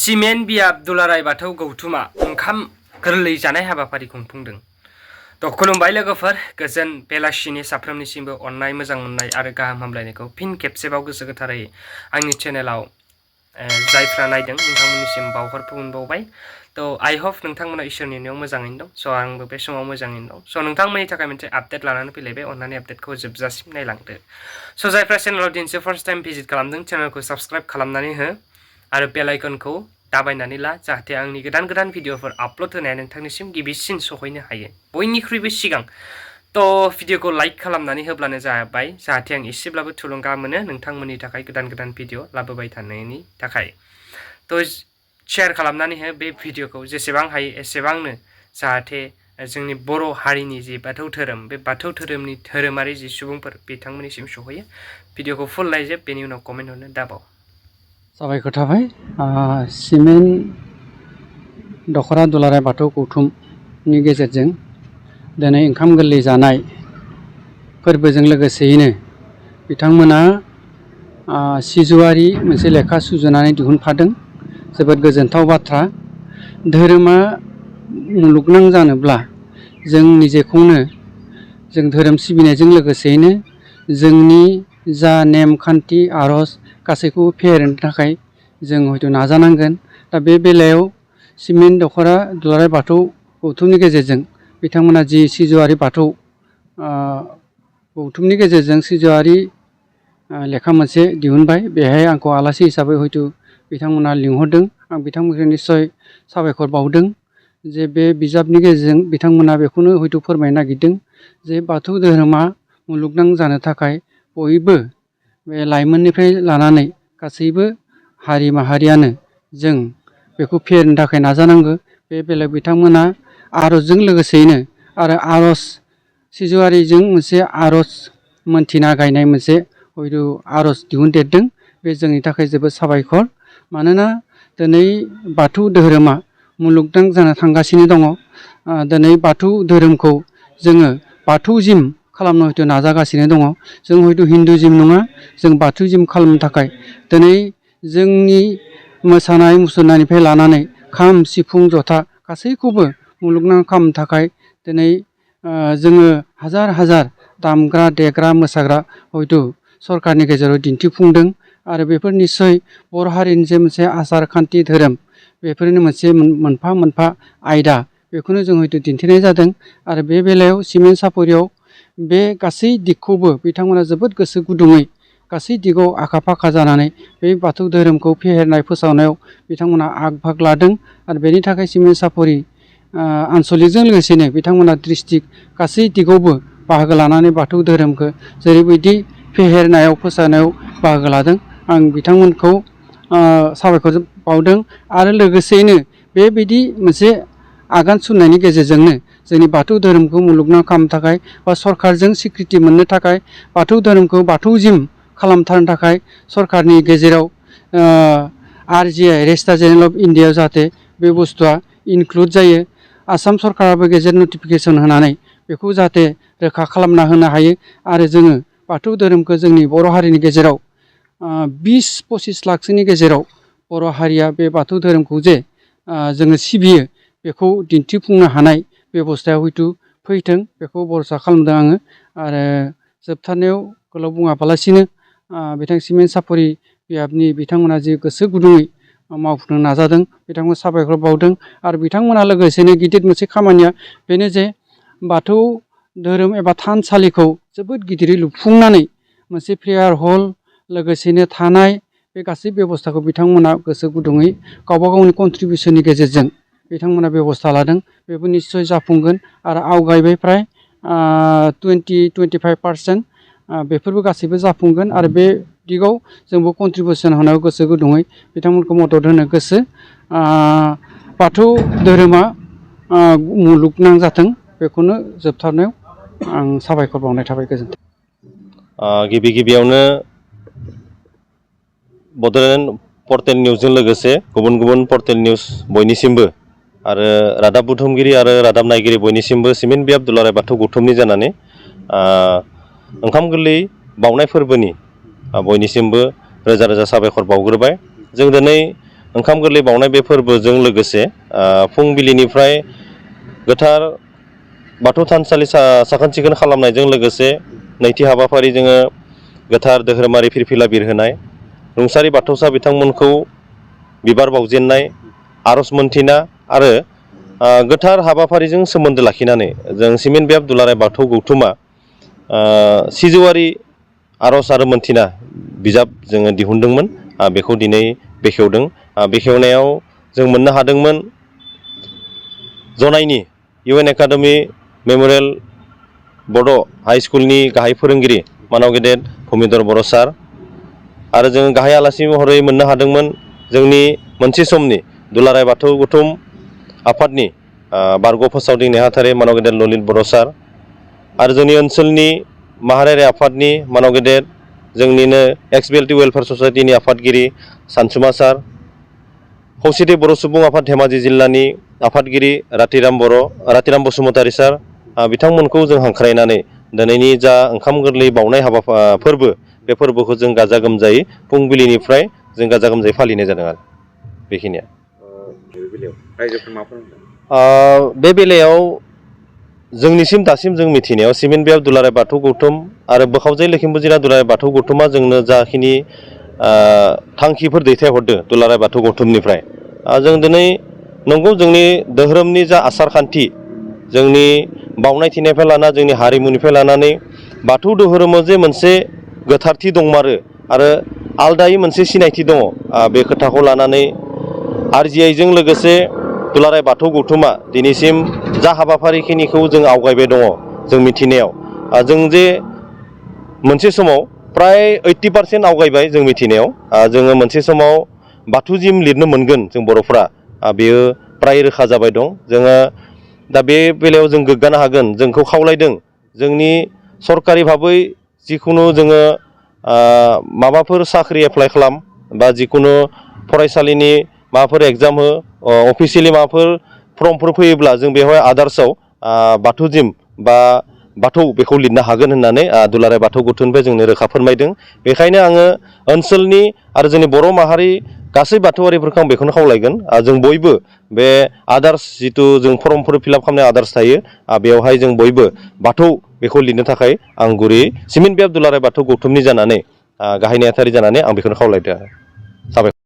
Cement बियाब दुलाराय बाथौ गौथुमा ओंखाम गोरलै जानाय हाबाफारि खुंफुंदों। खुलुमबाय लोगोफोर, गोजोन बेलासिनि साफ्रोमनिसिमबो अननाय, मोजां मोननाय आरो गाहाम हामलायनायखौ फिन खेबसेबाव गोसो गोथारै आंनि चेनेलाव जायफ्रा नायदों नोंथांमोननिसिम बावहरफिनबावबाय। आइ होप नोंथांमोना इसोरनि अननायाव मोजाङैनो दं। आंबो बे समाव मोजाङैनो दं। नोंथांमोननि थाखाय मोनसे आपडेट लानानै फैलायबाय। अननानै आपडेटखौ जोबजासिम नायलांदो। जायफ्रा चेनेलाव दिनैसो फार्स्ट टाइम भिजिट खालामदों, चेनेलखौ साबस्क्राइब खालामनानै हो आरो बेल आइकनखौ दाबायनानै ला, जाहाथे आंनि गोदान गोदान भिडिअफोर आपल'ड होनाया नोंथांनिसिम गिबिसिन सौहैनो हायो, बयनिख्रुइबो सिगां। भिडिअखौ लाइक खालामनानै होब्लानो जाबाय, जाहाथे आं एसेब्लाबो थुलुंगा मोनो नोंथांमोननि थाखाय गोदान गोदान भिडिअ लाबोबाय थानायनि थाखाय। शेयार खालामनानै हो बे भिडिअखौ जेसेबां हायो एसेबांनो, जाहाथे जोंनि बर' हारिनि जि बाथौ धोरोम, बे बाथौ धोरोमनि धोरोमारि जि सुबुंफोर बिथांमोननिसिम सहैयो। भिडिअखौ फुल नायजोब, बेनि उनाव कमेन्ट हरनो दाबाव। साबायखर थाबाय। सिमेन्ट दख'रा दुलाराय बाथौ गौथुमनि गेजेरजों दिनै ओंखाम गोरलै जानाय फोरबोजों लोगोसेयैनो बिथांमोना सिजौआरि मोनसे लेखा सुजुनानै दिहुनफादों। जोबोद गोजोनथाव बाथ्रा। धोरोमा मुलुगनां जानोब्ला जों निजेखौनो जों धोरोम सिबिनायजों लोगोसेयैनो जोंनि जा नेमखान्थि आर'ज गासैखौबो फेहेरनो थाखाय जों हयथ' नाजानांगोन। दा बे बेलायाव सिमेन्ट दख'रा दुलाराय बाथौ गौथुमनि गेजेरजों बिथांमोना जि सिजौआरि बाथौ गौथुमनि गेजेरजों सिजौआरि लेखा मोनसे दिहुनबाय। बेहाय आंखौ आलासि हिसाबै हयथ' बिथांमोना लिंहरदों। आं बिथांमोनखौ निस्सय साबायखर बावदों जे बे बिजाबनि गेजेरजों बिथांमोना बेखौनो हयथ' फोरमायनो नागिरदों जे बाथौ धोरोमा मुलुगनां जानो थाखाय बयबो, बे लाइमोननिफ्राय लानानै गासैबो हारि माहारियानो जों बेखौ फेहेरनो थाखाय नाजानांगौ। बे बेलायाव बिथांमोना आर'जजों लोगोसेयैनो आरो आर'ज सिजौआरिजों मोनसे आर'ज मोनथिना गायनाय मोनसे हयथ' आर'ज दिहुनदेरदों। बे जोंनि थाखाय जोबोद साबायखर। मानोना दिनै बाथौ धोरोमा मुलुगनां जानो थांगासिनो दङ। दिनै बाथौ धोरोमखौ जोङो बाथौजिम खालामनो हयथ' नाजागासिनो दङ। जों हयथ' हिन्दुजिम नङा, जों बाथौजिम खालामनो थाखाय दिनै जोंनि मोसानाय मुसुरनायनिफ्राय लानानै खाम, सिफुं, जथा गासैखौबो मुलुगनां खालामनो थाखाय दिनै जोङो हाजार हाजार दामग्रा देग्रा मोसाग्रा हयथ' सरकारनि गेजेराव दिन्थिफुंदों। आरो बेफोर निस्सय बर' हारिनि जे मोनसे आसार खान्थि धोरोम, बेफोरनो मोनसे मोनफा मोनफा आयदा, बेखौनो जों हयथ' दिन्थिनाय जादों। आरो बे बेलायाव सिमेन्ट सापरियाव बे गासै दिगखौबो बिथांमोना जोबोद गोसो गुदुङै गासै दिगाव आखा फाखा जानानै बे बाथौ धोरोमखौ फेहेरनाय फोसावनायाव बिथांमोना आग भाग लादों। आरो बेनि थाखाय सिमेन्ट सापरि आनसलिकजों लोगोसेनो बिथांमोना डिस्ट्रिक्ट गासै दिगावबो बाहागो लानानै बाथौ धोरोमखौ जेरैबायदि फेहेरनायाव फोसावनायाव बाहागो लादों, आं बिथांमोनखौ साबायखर बावदों। आरो लोगोसेयैनो बेबायदि मोनसे आगान सुरनायनि गेजेरजोंनो जोंनि बाथौ धोरोमखौ मुलुगनां खालामनो थाखाय बा सरकारजों स्वीकृति मोननो थाखाय बाथौ धोरोमखौ बाथौजिम खालामथारनो थाखाय सरकारनि गेजेराव RGI रेजिस्टार जेनेरेल अफ इन्डियायाव जाहाथे बे बुस्थुआ इनक्लुड जायो। आसाम सरकाराबो गेजेट नटिफिकेसन होनानै बेखौ जाहाथे रोखा खालामना होनो हायो। आरो जोङो बाथौ धोरोमखौ जोंनि बर' हारिनि गेजेराव 20-25 लाखसोनि गेजेराव बर' हारिया बे बाथौ धोरोमखौ जे जोङो सिबियो, बेखौ दिन्थिफुंनो हानाय बेबस्थायाव हयथ' फैथों, बेखौ भरसा खालामदों आङो। आरो जोबथारनायाव गोलाव बुङाबालासिनो बिथां सिमेन्ट सापरि बियाबनि बिथांमोना जि गोसो गुदुङै मावफुंनो नाजादों, बिथांमोन साबायखर बावदों। आरो बिथांमोना लोगोसेनो गिदिर मोनसे खामानिया बेनो जे बाथौ धोरोम एबा थानसालिखौ जोबोद गिदिरै लुफुंनानै मोनसे प्रेयार हल लोगोसेनो थानाय बे गासै बेबस्थाखौ बिथांमोना गोसो गुदुङै गावबा गावनि कन्ट्रिबिउसननि गेजेरजों बिथांमोना बेबस्था लादों। बेबो निस्सय जाफुंगोन। आरो आवगायबाय फ्राय 20-25%। बेफोरबो गासैबो जाफुंगोन। आरो बे दिगाव जोंबो कन्ट्रिबिउसन होनायाव गोसो गुदुङै बिथांमोनखौ मदद होनो गोसो। बाथौ धोरोमा मुलुगनां जाथों, बेखौनो जोबथारनायाव आं साबायखर बावनाय थाबाय। गोजोन्थों। गिबि गिबियावनो बड'लेण्ड पर्टेल निउसजों लोगोसे गुबुन गुबुन पर्टेल निउस बयनिसिमबो आरो रादाब बुथुमगिरि आरो रादाब नायगिरि बयनिसिमबो सिमेन्ट बियाब दुलाराय बाथौ गौथुमनि जानानै ओंखाम गोरलै बाउनाय फोरबोनि बयनिसिमबो रोजा रोजा साबायखर बावग्रोबाय। जों दिनै ओंखाम गोरलै बावनाय बे फोरबोजों लोगोसे फुंबिलिनिफ्राय गोथार बाथौ थानसालि साखोन सिखोन खालामनायजों लोगोसे नैथि हाबाफारि जोङो गोथार धोरोमारि फिरफिला बिरहोनाय रुंसारि बाथौसा बिथांमोनखौ बिबार बावजेननाय आरज मोनथिना आरो गोथार हाबाफारिजों सोमोन्दो लाखिनानै जों सिमेन्ट बियाब दुलाराय बाथौ गौथुमा सिजौआरि आरज आरो मोनथिना बिजाब जोङो दिहुनदोंमोन। बेखौ दिनै बेखेवदों। बेखेवनायाव जों मोननो हादोंमोन जनाइनि UN एकाडेमि मेम'रियेल बड' हाइ स्कुलनि गाहाय फोरोंगिरि मानाव गेदेर भुमिधर बर' सार आरो जों गाहाय आलासि महरै मोननो हादोंमोन जोंनि मोनसे समनि दुलाराय बाथौ गौथुम आफादनि बारग' फोसावदिं नेहाथारि मानाव गेदेर ललित बर' सार आरो जोंनि ओनसोलनि माहारियारि आफादनि मानाव गेदेर जोंनिनो XBLT वेलफेयार ससाइटिनि आफादगिरि सानसुमा सार खौसेथि बर' सुबुं आफाद धेमाजि जिल्लानि आफादगिरि रातिराम बसुमतारी सार बिथांमोनखौ जों हांख्रायनानै दिनैनि जा ओंखाम गोरलै बावनाय फोरबो बे फोरबोखौ जों गाजा गोमजायै फुंबिलिनिफ्राय जों गाजा गोमजायै फालिनाय जादों आरो बेखिनिया बे बेलायाव जोंनिसिम दासिम जों मिथिनायाव सिमेन्ट बियाब दुलाराय बाथौ गौथुम आरो बोखावजाय लखिमपुर जिल्ला दुलाराय बाथौ गौथुमा जोंनो जाखिनि थांखिफोर दैथायहरदों दुलाराय बाथौ गौथुमनिफ्राय जों दिनै नंगौ जोंनि धोरोमनि जा आसार खान्थि जोंनि बावनाय थिनायनिफ्राय लाना जोंनि हारिमुनिफ्राय लानानै बाथौ धोरोमाव जे मोनसे गोथारथि दंमारो आरो आलदायै मोनसे सिनायथि दङ बे खोथाखौ लानानै RGIजों लोगोसे दुलाराय बाथौ गौथुमा दिनैसिम जा हाबाफारिखिनिखौ जों आवगायबाय दङ जों मिथिनायाव जों जे मोनसे समाव प्राय 80% आवगायबाय जों मिथिनायाव जोङो मोनसे समाव बाथौ जिम लिरनो मोनगोन जों बर'फ्रा बेयो प्राय रोखा जाबाय दं। जोङो दा बे बेलायाव जों गोग्गानो हागोन जोंखौ खावलायदों जोंनि सरकारि भाबै जिखुनु जोङो माबाफोर साख्रि एप्लाइ खालाम बा जिखुनु फरायसालिनि माबाफोर एग्जाम हो अफिसियेलि माबाफोर फर्मफोर फैयोब्ला जों बेवहाय आदार्सआव बाथौ जिम बा बाथौ बेखौ लिरनो हागोन होननानै दुलाराय बाथौ गौथुमनिफ्राय जोंनो रोखा फोरमायदों। बेखायनो आङो ओनसोलनि आरो जोंनि बर' माहारि गासै बाथौआरिफोरखौ आं बेखौनो खावलायगोन जों बयबो बे आदार्स जिथु जों फर्मफोर फिलआप खालामनाय आदार्स थायो बेवहाय जों बयबो बाथौ बेखौ लिरनो थाखाय आं गुरै सिमेन्ट बियाब दुलाराय बाथौ गौथुमनि जानानै गाहाय नेहाथारि जानानै आं बेखौनो खावलायदों। साबायखर।